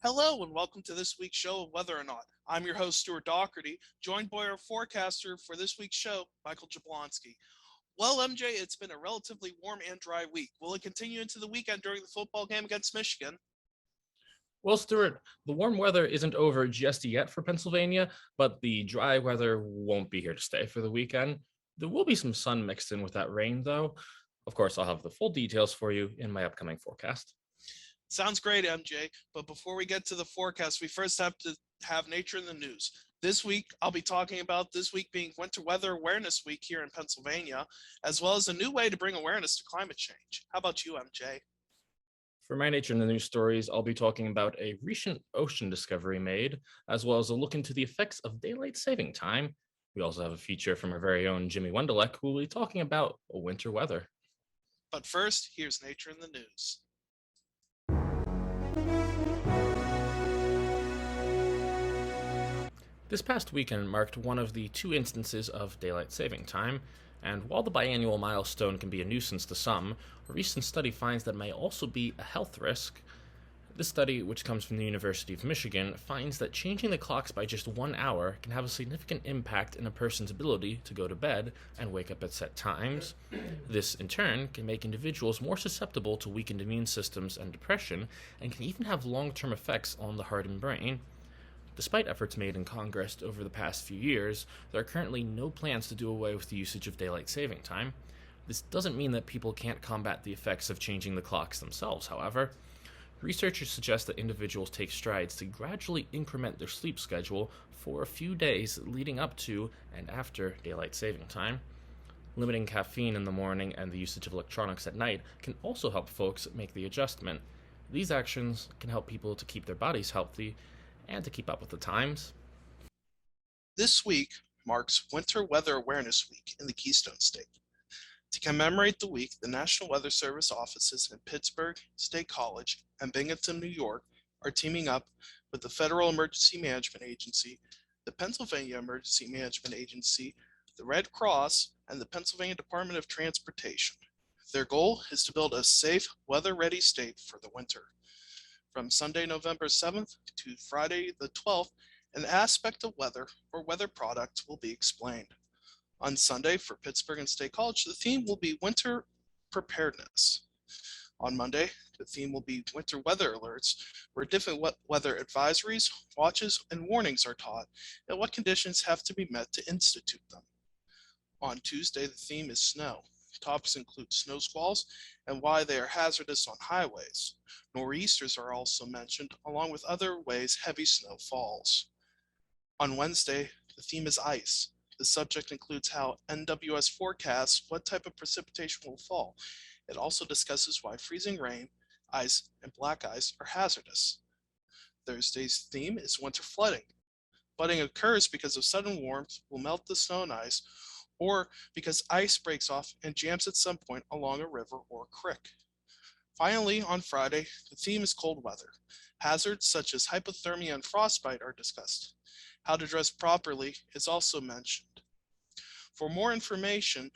Hello and welcome to this week's show of Whether or Not. I'm your host, Stuart Dougherty, joined by our forecaster for this week's show, Michael Jablonski. Well, MJ, it's been a relatively warm and dry week. Will it continue into the weekend during the football game against Michigan? Well, Stuart, the warm weather isn't over just yet for Pennsylvania, but the dry weather won't be here to stay for the weekend. There will be some sun mixed in with that rain, though. Of course, I'll have the full details for you in my upcoming forecast. Sounds great, MJ, but before we get to the forecast, we first have to have nature in the news. This week, I'll be talking about this week being Winter Weather Awareness Week here in Pennsylvania, as well as a new way to bring awareness to climate change. How about you, MJ? For my Nature in the News stories, I'll be talking about a recent ocean discovery made, as well as a look into the effects of daylight saving time. We also have a feature from our very own Jimmy Wendolek, who will be talking about winter weather. But first, here's nature in the news. This past weekend marked one of the two instances of daylight saving time, and while the biannual milestone can be a nuisance to some, a recent study finds that it may also be a health risk. This study, which comes from the University of Michigan, finds that changing the clocks by just 1 hour can have a significant impact in a person's ability to go to bed and wake up at set times. This, in turn, can make individuals more susceptible to weakened immune systems and depression, and can even have long-term effects on the heart and brain. Despite efforts made in Congress over the past few years, there are currently no plans to do away with the usage of daylight saving time. This doesn't mean that people can't combat the effects of changing the clocks themselves, however. Researchers suggest that individuals take strides to gradually increment their sleep schedule for a few days leading up to and after daylight saving time. Limiting caffeine in the morning and the usage of electronics at night can also help folks make the adjustment. These actions can help people to keep their bodies healthy and to keep up with the times. This week marks Winter Weather Awareness Week in the Keystone State. To commemorate the week, the National Weather Service offices in Pittsburgh, State College, and Binghamton, New York are teaming up with the Federal Emergency Management Agency, the Pennsylvania Emergency Management Agency, the Red Cross, and the Pennsylvania Department of Transportation. Their goal is to build a safe, weather-ready state for the winter. From Sunday, November 7th to Friday the 12th, an aspect of weather or weather products will be explained. On Sunday for Pittsburgh and State College, the theme will be winter preparedness. On Monday, the theme will be winter weather alerts, where different weather advisories, watches, and warnings are taught, and what conditions have to be met to institute them. On Tuesday, the theme is snow. Topics include snow squalls and why they are hazardous on highways. Nor'easters are also mentioned, along with other ways heavy snow falls. On Wednesday, the theme is ice. The subject includes how NWS forecasts what type of precipitation will fall. It also discusses why freezing rain, ice, and black ice are hazardous. Thursday's theme is winter flooding. Flooding occurs because of sudden warmth will melt the snow and ice, or because ice breaks off and jams at some point along a river or creek. Finally, on Friday, the theme is cold weather. Hazards such as hypothermia and frostbite are discussed. How to dress properly is also mentioned. For more information,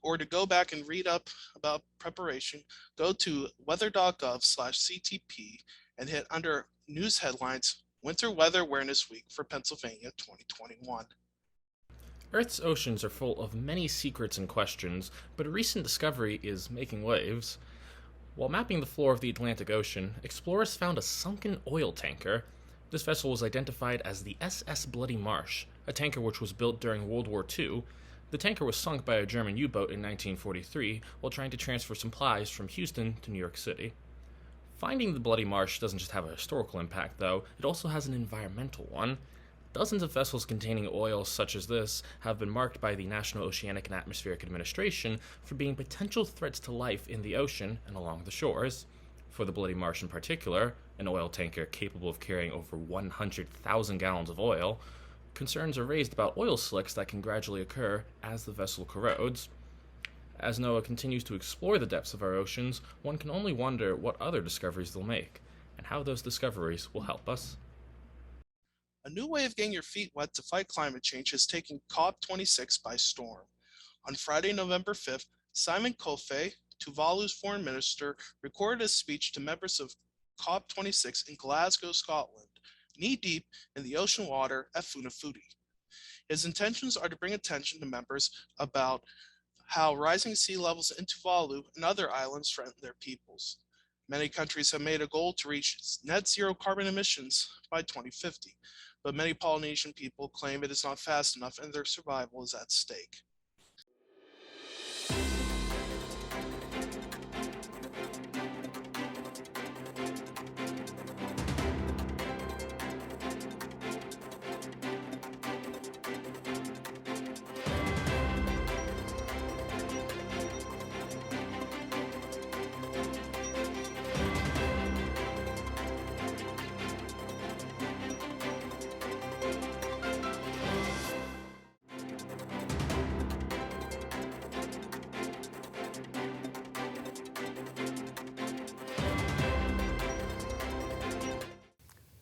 or to go back and read up about preparation, go to weather.gov/CTP and hit under News Headlines, Winter Weather Awareness Week for Pennsylvania 2021. Earth's oceans are full of many secrets and questions, but a recent discovery is making waves. While mapping the floor of the Atlantic Ocean, explorers found a sunken oil tanker. This vessel was identified as the SS Bloody Marsh, a tanker which was built during World War II. The tanker was sunk by a German U-boat in 1943 while trying to transfer supplies from Houston to New York City. Finding the Bloody Marsh doesn't just have a historical impact, though, it also has an environmental one. Dozens of vessels containing oil such as this have been marked by the National Oceanic and Atmospheric Administration for being potential threats to life in the ocean and along the shores. For the Bloody Marsh in particular, an oil tanker capable of carrying over 100,000 gallons of oil, concerns are raised about oil slicks that can gradually occur as the vessel corrodes. As NOAA continues to explore the depths of our oceans, one can only wonder what other discoveries they'll make, and how those discoveries will help us. A new way of getting your feet wet to fight climate change has taken COP26 by storm. On Friday, November 5th, Simon Kofe, Tuvalu's foreign minister, recorded a speech to members of COP26 in Glasgow, Scotland, knee-deep in the ocean water at Funafuti. His intentions are to bring attention to members about how rising sea levels in Tuvalu and other islands threaten their peoples. Many countries have made a goal to reach net zero carbon emissions by 2050, but many Polynesian people claim it is not fast enough and their survival is at stake.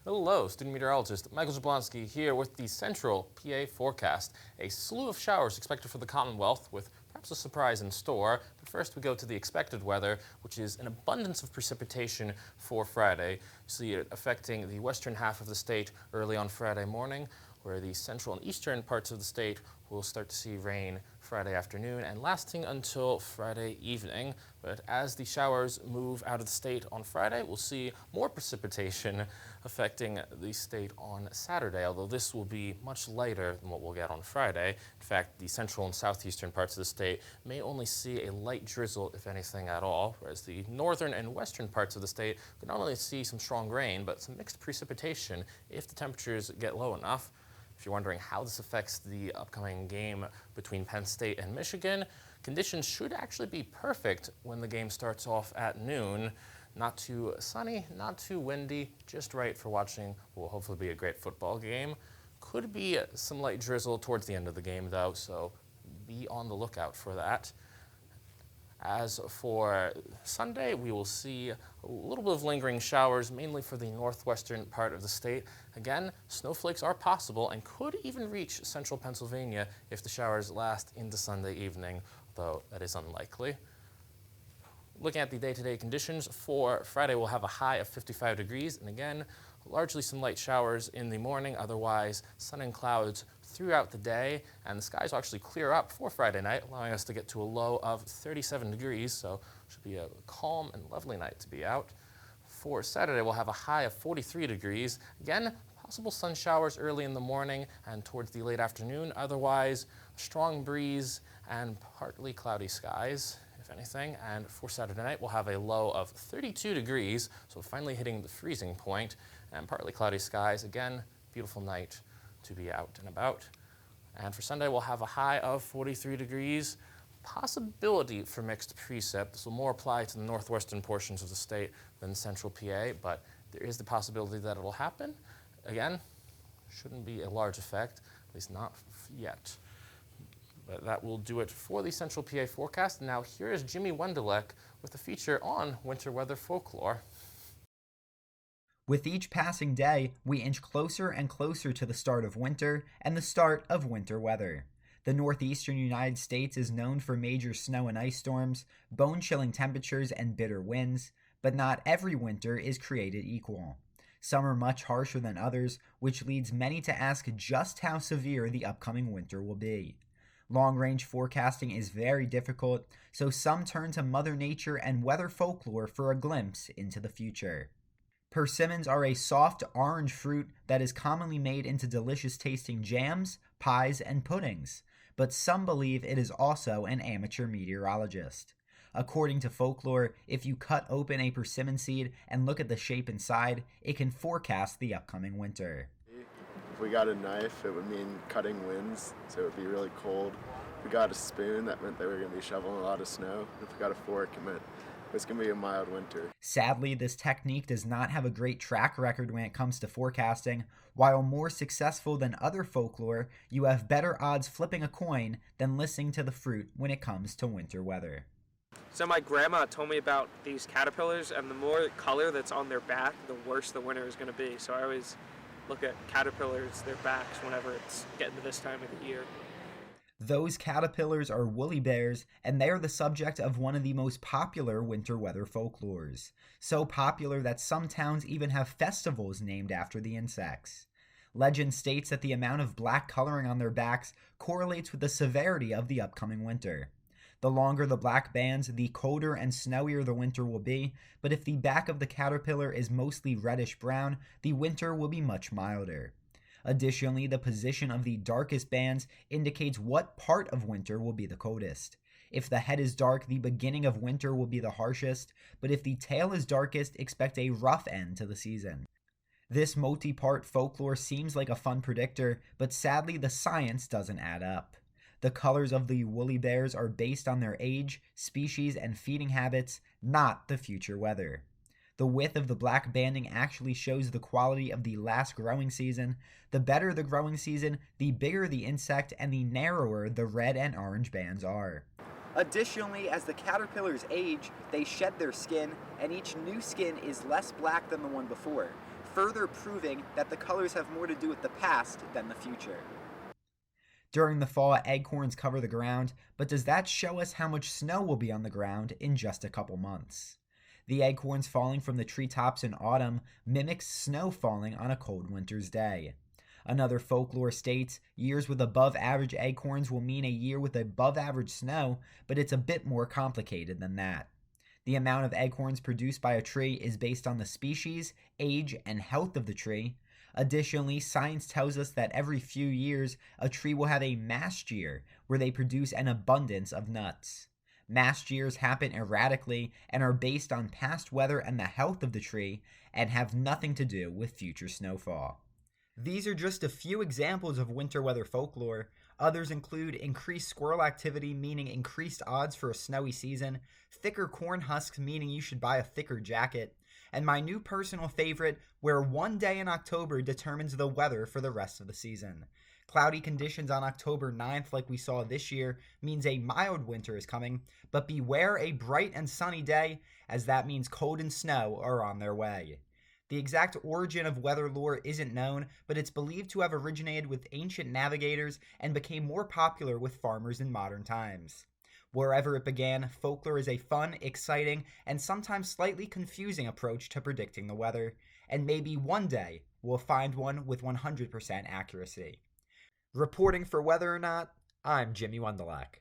Hello, student meteorologist Michael Jablonski here with the Central PA forecast. A slew of showers expected for the Commonwealth with perhaps a surprise in store. But first we go to the expected weather, which is an abundance of precipitation for Friday. You see it affecting the western half of the state early on Friday morning, where the central and eastern parts of the state will start to see rain Friday afternoon and lasting until Friday evening. But as the showers move out of the state on Friday, we'll see more precipitation affecting the state on Saturday, although this will be much lighter than what we'll get on Friday. In fact, the central and southeastern parts of the state may only see a light drizzle, if anything at all, whereas the northern and western parts of the state could not only see some strong rain, but some mixed precipitation if the temperatures get low enough. If you're wondering how this affects the upcoming game between Penn State and Michigan, conditions should actually be perfect when the game starts off at noon. Not too sunny, not too windy, just right for watching what will hopefully be a great football game. Could be some light drizzle towards the end of the game though, so be on the lookout for that. As for Sunday, we will see a little bit of lingering showers, mainly for the northwestern part of the state. Again, snowflakes are possible and could even reach central Pennsylvania if the showers last into Sunday evening, though that is unlikely. Looking at the day-to-day conditions, for Friday we'll have a high of 55 degrees, and again, largely some light showers in the morning, otherwise sun and clouds throughout the day, and the skies will actually clear up for Friday night, allowing us to get to a low of 37 degrees, so it should be a calm and lovely night to be out. For Saturday, we'll have a high of 43 degrees. Again, possible sun showers early in the morning and towards the late afternoon, otherwise a strong breeze and partly cloudy skies, if anything. And for Saturday night, we'll have a low of 32 degrees, so finally hitting the freezing point, and partly cloudy skies. Again, beautiful night to be out and about. And for Sunday, we'll have a high of 43 degrees. Possibility for mixed precip. This will more apply to the northwestern portions of the state than central PA, but there is the possibility that it will happen. Again, shouldn't be a large effect, at least not yet. But that will do it for the central PA forecast. Now here is Jimmy Wendolek with a feature on winter weather folklore. With each passing day, we inch closer and closer to the start of winter and the start of winter weather. The northeastern United States is known for major snow and ice storms, bone-chilling temperatures, and bitter winds, but not every winter is created equal. Some are much harsher than others, which leads many to ask just how severe the upcoming winter will be. Long-range forecasting is very difficult, so some turn to Mother Nature and weather folklore for a glimpse into the future. Persimmons are a soft orange fruit that is commonly made into delicious tasting jams, pies, and puddings, but some believe it is also an amateur meteorologist. According to folklore, if you cut open a persimmon seed and look at the shape inside, it can forecast the upcoming winter. If we got a knife, it would mean cutting winds, so it would be really cold. If we got a spoon, that meant they were going to be shoveling a lot of snow. If we got a fork, it meant it's going to be a mild winter. Sadly, this technique does not have a great track record when it comes to forecasting. While more successful than other folklore, you have better odds flipping a coin than listening to the fruit when it comes to winter weather. So my grandma told me about these caterpillars, and the more color that's on their back, the worse the winter is going to be. So I always look at caterpillars, their backs, whenever it's getting to this time of the year. Those caterpillars are woolly bears, and they are the subject of one of the most popular winter weather folklores. So popular that some towns even have festivals named after the insects. Legend states that the amount of black coloring on their backs correlates with the severity of the upcoming winter. The longer the black bands, the colder and snowier the winter will be, but if the back of the caterpillar is mostly reddish brown, the winter will be much milder. Additionally, the position of the darkest bands indicates what part of winter will be the coldest. If the head is dark, the beginning of winter will be the harshest, but if the tail is darkest, expect a rough end to the season. This multi-part folklore seems like a fun predictor, but sadly the science doesn't add up. The colors of the woolly bears are based on their age, species, and feeding habits, not the future weather. The width of the black banding actually shows the quality of the last growing season. The better the growing season, the bigger the insect and the narrower the red and orange bands are. Additionally, as the caterpillars age, they shed their skin, and each new skin is less black than the one before, further proving that the colors have more to do with the past than the future. During the fall, acorns cover the ground, but does that show us how much snow will be on the ground in just a couple months? The acorns falling from the treetops in autumn mimics snow falling on a cold winter's day. Another folklore states years with above average acorns will mean a year with above average snow, but it's a bit more complicated than that. The amount of acorns produced by a tree is based on the species, age, and health of the tree. Additionally, science tells us that every few years, a tree will have a mast year, where they produce an abundance of nuts. Mast years happen erratically and are based on past weather and the health of the tree, and have nothing to do with future snowfall. These are just a few examples of winter weather folklore. Others include increased squirrel activity, meaning increased odds for a snowy season, thicker corn husks, meaning you should buy a thicker jacket, and my new personal favorite, where one day in October determines the weather for the rest of the season. Cloudy conditions on October 9th, like we saw this year, means a mild winter is coming, but beware a bright and sunny day, as that means cold and snow are on their way. The exact origin of weather lore isn't known, but it's believed to have originated with ancient navigators and became more popular with farmers in modern times. Wherever it began, folklore is a fun, exciting, and sometimes slightly confusing approach to predicting the weather, and maybe one day we'll find one with 100% accuracy. Reporting for Weather or Not, I'm Jimmy Wendolek.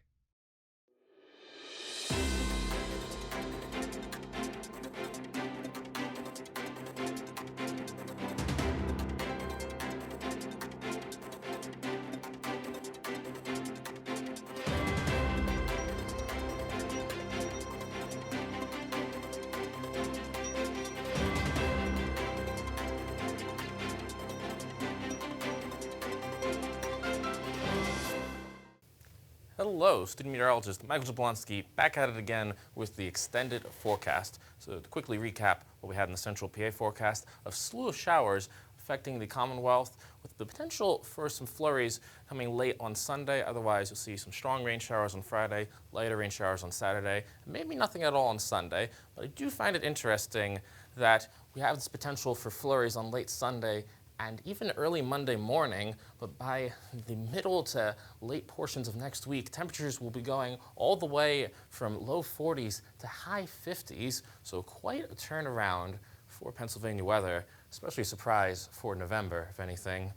Hello, student meteorologist Michael Jablonski back at it again with the extended forecast. So to quickly recap what we had in the central PA forecast, a slew of showers affecting the Commonwealth with the potential for some flurries coming late on Sunday. Otherwise, you'll see some strong rain showers on Friday, lighter rain showers on Saturday, maybe nothing at all on Sunday. But I do find it interesting that we have this potential for flurries on late Sunday and even early Monday morning, but by the middle to late portions of next week, temperatures will be going all the way from low 40s to high 50s, so quite a turnaround for Pennsylvania weather, especially a surprise for November, if anything.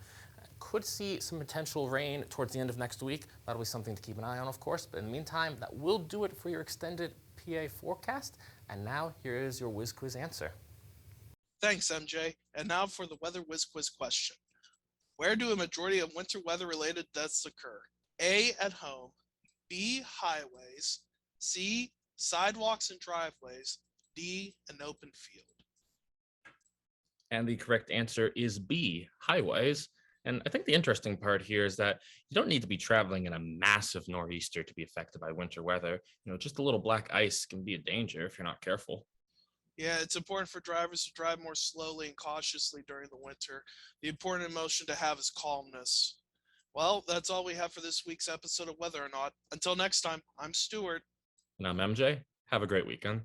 Could see some potential rain towards the end of next week. That'll be something to keep an eye on, of course, but in the meantime, that will do it for your extended PA forecast. And now here is your Whiz Quiz answer. Thanks, MJ. And now for the Weather Whiz Quiz question. Where do a majority of winter weather-related deaths occur? A, at home. B, highways. C, sidewalks and driveways. D, an open field. And the correct answer is B, highways. And I think the interesting part here is that you don't need to be traveling in a massive nor'easter to be affected by winter weather. Just a little black ice can be a danger if you're not careful. Yeah, it's important for drivers to drive more slowly and cautiously during the winter. The important emotion to have is calmness. Well, that's all we have for this week's episode of Whether or Not. Until next time, I'm Stuart. And I'm MJ. Have a great weekend.